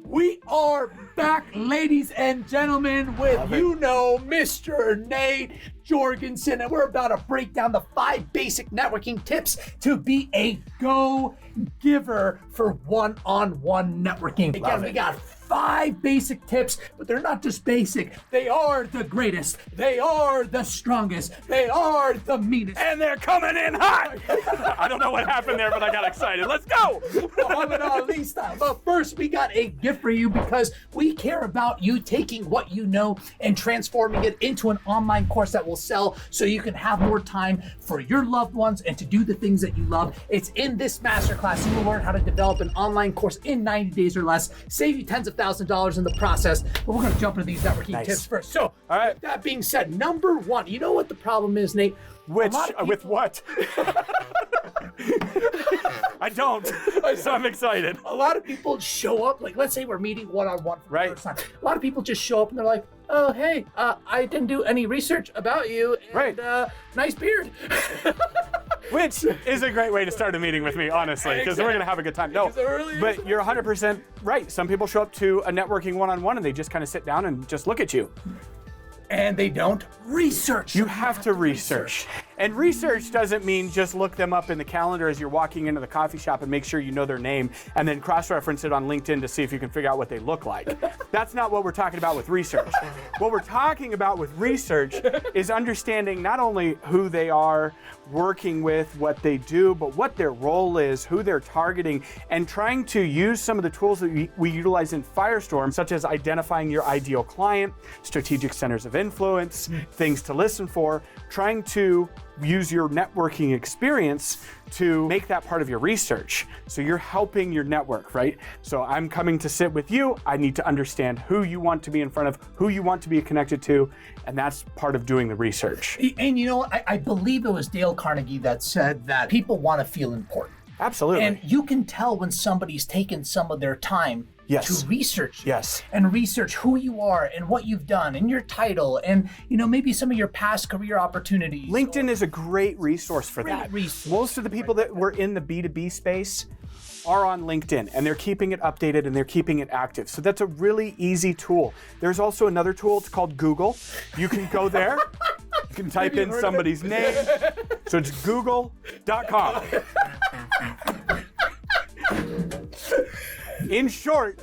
We are back, ladies and gentlemen, with Mr. Nate Jorgensen, and we're about to break down the 5 basic networking tips to be a go-giver for one-on-one networking. Again, we got 5 basic tips, but they're not just basic. They are the greatest. They are the strongest. They are the meanest. And they're coming in hot. I don't know what happened there, but I got excited. Let's go. Muhammad Ali style. But first, we got a gift for you because we care about you taking what you know and transforming it into an online course that will sell so you can have more time for your loved ones and to do the things that you love. It's in this masterclass. You will learn how to develop an online course in 90 days or less, save you tens of thousands of dollars in the process. But we're going to jump into these networking tips first. So, all right. With that being said, number 1, you know what the problem is, Nate? With what? I don't, so I'm excited. A lot of people show up, like let's say we're meeting one-on-one for the first time. A lot of people just show up and they're like, oh, hey, I didn't do any research about you, and nice beard. Which is a great way to start a meeting with me, honestly, because we're going to have a good time. No, but you're 100% right. Some people show up to a networking one-on-one and they just kind of sit down and just look at you. And they don't research. You have to research. And research doesn't mean just look them up in the calendar as you're walking into the coffee shop and make sure you know their name and then cross-reference it on LinkedIn to see if you can figure out what they look like. That's not what we're talking about with research. What we're talking about with research is understanding not only who they are, working with, what they do, but what their role is, who they're targeting, and trying to use some of the tools that we utilize in Firestorm, such as identifying your ideal client, strategic centers of influence, things to listen for, trying to use your networking experience to make that part of your research. So you're helping your network, right? So I'm coming to sit with you. I need to understand who you want to be in front of, who you want to be connected to, and that's part of doing the research. And you know what? I believe it was Dale Carnegie that said that people want to feel important. Absolutely. And you can tell when somebody's taken some of their time to research and research who you are and what you've done and your title and maybe some of your past career opportunities. LinkedIn is a great resource for that. Most of the people that were in the B2B space are on LinkedIn and they're keeping it updated and they're keeping it active. So that's a really easy tool. There's also another tool, it's called Google. You can go there, you can type in somebody's name. So it's google.com. In short,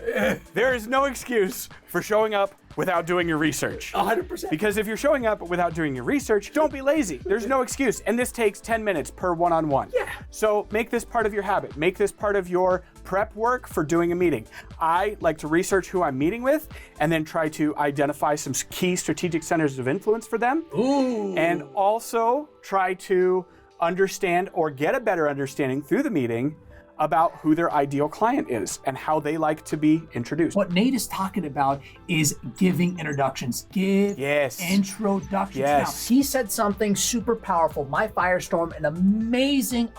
there is no excuse for showing up without doing your research. 100%. Because if you're showing up without doing your research, don't be lazy. There's no excuse. And this takes 10 minutes per one-on-one. Yeah. So make this part of your habit. Make this part of your prep work for doing a meeting. I like to research who I'm meeting with and then try to identify some key strategic centers of influence for them. Ooh. And also try to understand or get a better understanding through the meeting about who their ideal client is and how they like to be introduced. What Nate is talking about is giving introductions. Give introductions. Yes. Now, he said something super powerful. My Firestorm, an amazing,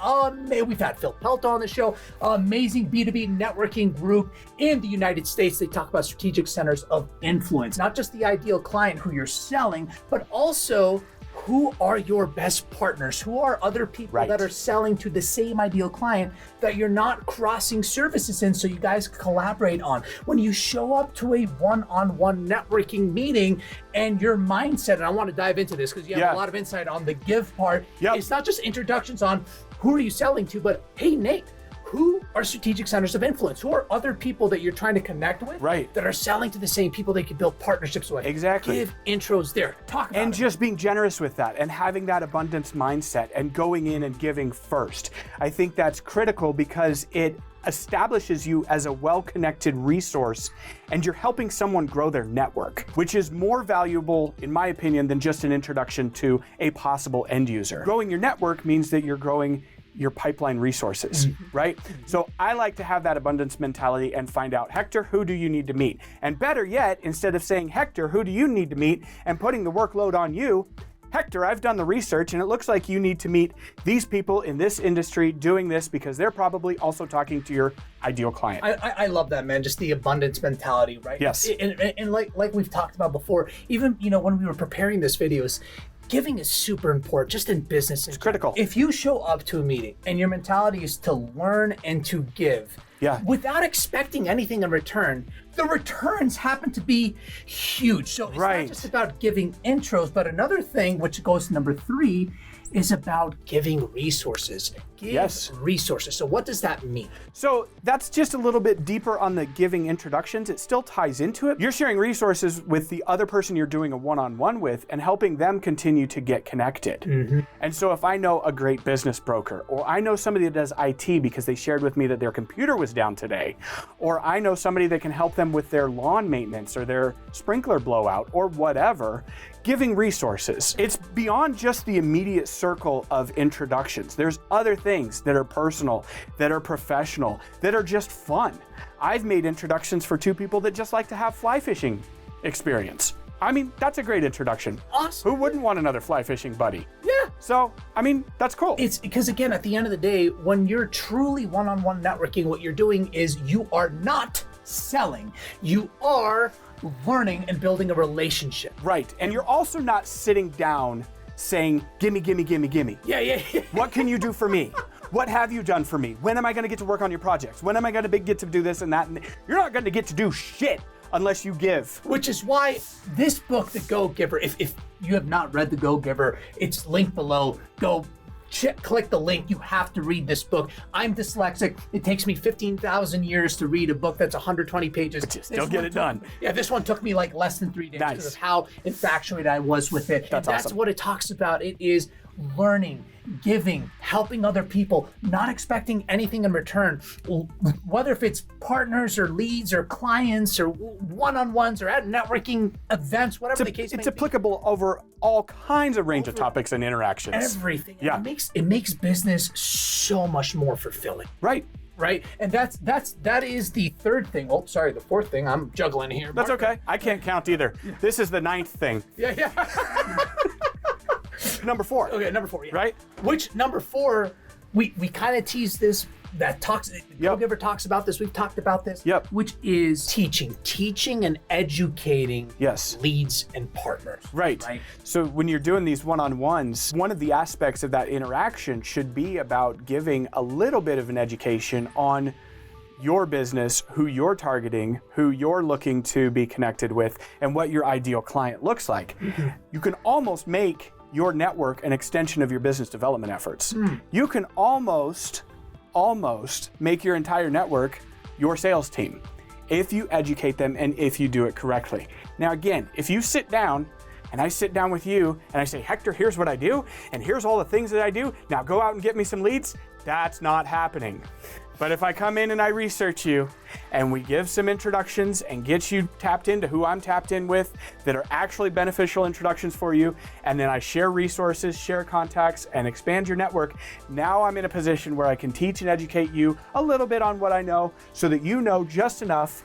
we've had Phil Pelto on the show, amazing B2B networking group in the United States. They talk about strategic centers of influence, not just the ideal client who you're selling, but also who are your best partners? Who are other people that are selling to the same ideal client that you're not crossing services in so you guys collaborate on? When you show up to a one-on-one networking meeting and your mindset, and I want to dive into this because you have a lot of insight on the give part. It's not just introductions on who are you selling to, but hey, Nate, who are strategic centers of influence? Who are other people that you're trying to connect with that are selling to the same people they can build partnerships with? Exactly. Give intros there. Talk about it. And just being generous with that and having that abundance mindset and going in and giving first. I think that's critical because it establishes you as a well-connected resource and you're helping someone grow their network, which is more valuable, in my opinion, than just an introduction to a possible end user. Growing your network means that you're growing your pipeline resources, right? So I like to have that abundance mentality and find out, Hector, who do you need to meet? And better yet, instead of saying, Hector, who do you need to meet? And putting the workload on you, Hector, I've done the research and it looks like you need to meet these people in this industry doing this because they're probably also talking to your ideal client. I love that, man. Just the abundance mentality, right? Yes. And like we've talked about before, even, when we were preparing this videos, giving is super important, just in business. It's critical. If you show up to a meeting and your mentality is to learn and to give, without expecting anything in return, the returns happen to be huge. So it's not just about giving intros, but another thing, which goes to number 3, is about giving resources. Resources. So what does that mean? So that's just a little bit deeper on the giving introductions. It still ties into it. You're sharing resources with the other person you're doing a one-on-one with and helping them continue to get connected. And so if I know a great business broker, or I know somebody that does IT because they shared with me that their computer was down today, or I know somebody that can help them with their lawn maintenance or their sprinkler blowout or whatever, giving resources. It's beyond just the immediate circle of introductions. There's other things that are personal, that are professional, that are just fun. I've made introductions for 2 people that just like to have fly fishing experience. I mean, that's a great introduction. Awesome. Who wouldn't want another fly fishing buddy? Yeah. So, I mean, that's cool. It's because, again, at the end of the day, when you're truly one-on-one networking, what you're doing is you are not selling. You are learning and building a relationship. Right. And you're also not sitting down saying, gimme, gimme, gimme, gimme. Yeah. What can you do for me? What have you done for me? When am I going to get to work on your projects? When am I going to get to do this and that? And you're not going to get to do shit unless you give. Which is why this book, The Go-Giver, if you have not read The Go-Giver, it's linked below. Click the link. You have to read this book. I'm dyslexic. It takes me 15,000 years to read a book that's 120 pages. But you still get it done. Yeah, this one took me like less than 3 days because of how infatuated I was with it. That's awesome. What it talks about. It is learning, giving, helping other people, not expecting anything in return. Whether if it's partners or leads or clients or one-on-ones or at networking events, whatever the case may be. It's applicable over all kinds of range of topics and interactions. Everything. Yeah. It makes business so much more fulfilling. Right. And that is the 3rd thing. Oh, sorry, the 4th thing. I'm juggling here. That's okay. I can't count either. This is the 9th thing. Yeah. Number 4. Okay, number 4. Yeah. Right. Which number 4? We kind of tease this. Go-Giver talks about this. We've talked about this. Yep. Which is teaching and educating. Leads and partners. Right. So when you're doing these one-on-ones, one of the aspects of that interaction should be about giving a little bit of an education on your business, who you're targeting, who you're looking to be connected with, and what your ideal client looks like. You can almost make your network an extension of your business development efforts. You can almost make your entire network your sales team if you educate them and if you do it correctly. Now again, if you sit down and I sit down with you and I say, Hector, here's what I do and here's all the things that I do, now go out and get me some leads, that's not happening. But if I come in and I research you and we give some introductions and get you tapped into who I'm tapped in with that are actually beneficial introductions for you, and then I share resources, share contacts, and expand your network, now I'm in a position where I can teach and educate you a little bit on what I know so that you know just enough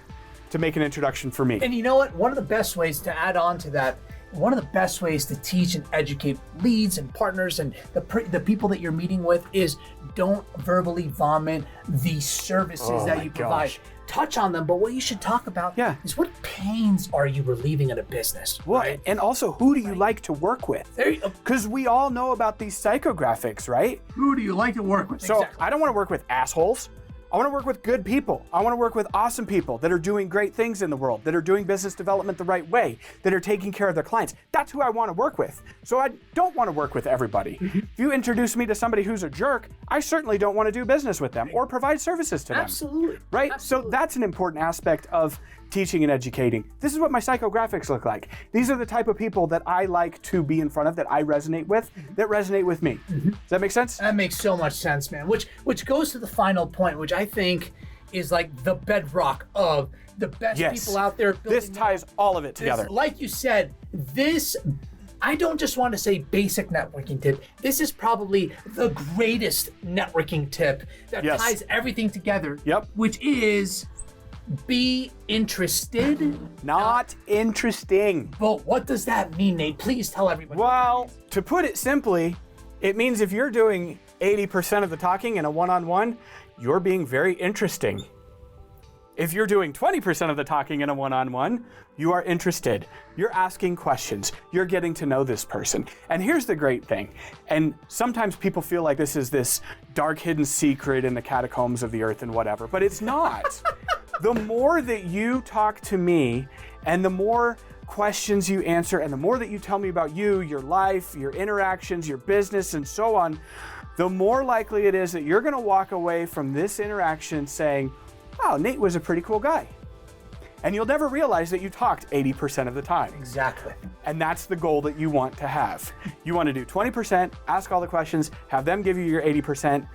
to make an introduction for me. And you know what? One of the best ways to add on to that, one of the best ways to teach and educate leads and partners and the people that you're meeting with is don't verbally vomit the services that you provide. Touch on them, but what you should talk about is what pains are you relieving in a business? Well, and also, who do you like to work with? Because we all know about these psychographics, right? Who do you like to work with? So I don't want to work with assholes. I want to work with good people. I want to work with awesome people that are doing great things in the world, that are doing business development the right way, that are taking care of their clients. That's who I want to work with. So I don't want to work with everybody. If you introduce me to somebody who's a jerk, I certainly don't want to do business with them or provide services to them. Absolutely. Right? Absolutely. So that's an important aspect of teaching and educating. This is what my psychographics look like. These are the type of people that I like to be in front of, that I resonate with, that resonate with me. Does that make sense? That makes so much sense, man. Which goes to the final point, which I think is like the bedrock of the best people out there. This ties all of it together. Like you said, I don't just want to say basic networking tip. This is probably the greatest networking tip that ties everything together. Which is be interested. Not interesting. But what does that mean, Nate? Please tell everybody. Well, to put it simply, it means if you're doing 80% of the talking in a one-on-one, you're being very interesting. If you're doing 20% of the talking in a one-on-one, you are interested. You're asking questions. You're getting to know this person. And here's the great thing. And sometimes people feel like this is this dark hidden secret in the catacombs of the earth and whatever, but it's not. The more that you talk to me and the more questions you answer and the more that you tell me about you, your life, your interactions, your business, and so on, the more likely it is that you're going to walk away from this interaction saying, wow, Nate was a pretty cool guy. And you'll never realize that you talked 80% of the time. Exactly. And that's the goal that you want to have. You want to do 20%, ask all the questions, have them give you your 80%,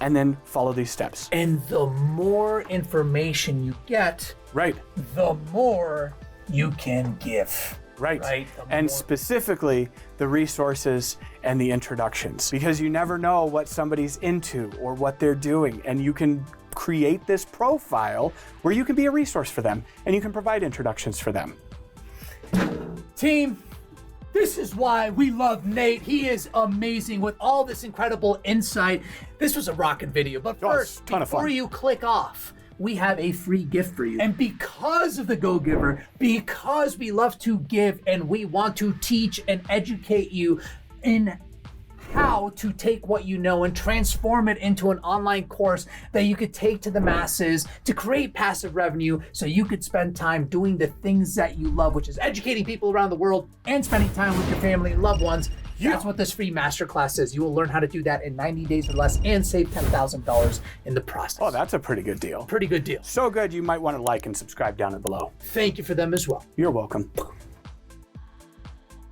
and then follow these steps. And the more information you get, right, the more you can give. Right. And specifically the resources and the introductions, because you never know what somebody's into or what they're doing. And you can create this profile where you can be a resource for them and you can provide introductions for them. Team, this is why we love Nate. He is amazing with all this incredible insight. This was a rockin' video. But first, before you click off, we have a free gift for you. And because of the Go Giver, because we love to give and we want to teach and educate you in how to take what you know and transform it into an online course that you could take to the masses to create passive revenue so you could spend time doing the things that you love, which is educating people around the world and spending time with your family and loved ones. That's what this free masterclass is. You will learn how to do that in 90 days or less and save $10,000 in the process. Oh, that's a pretty good deal. Pretty good deal. So good, you might want to like and subscribe down below. Thank you for them as well. You're welcome.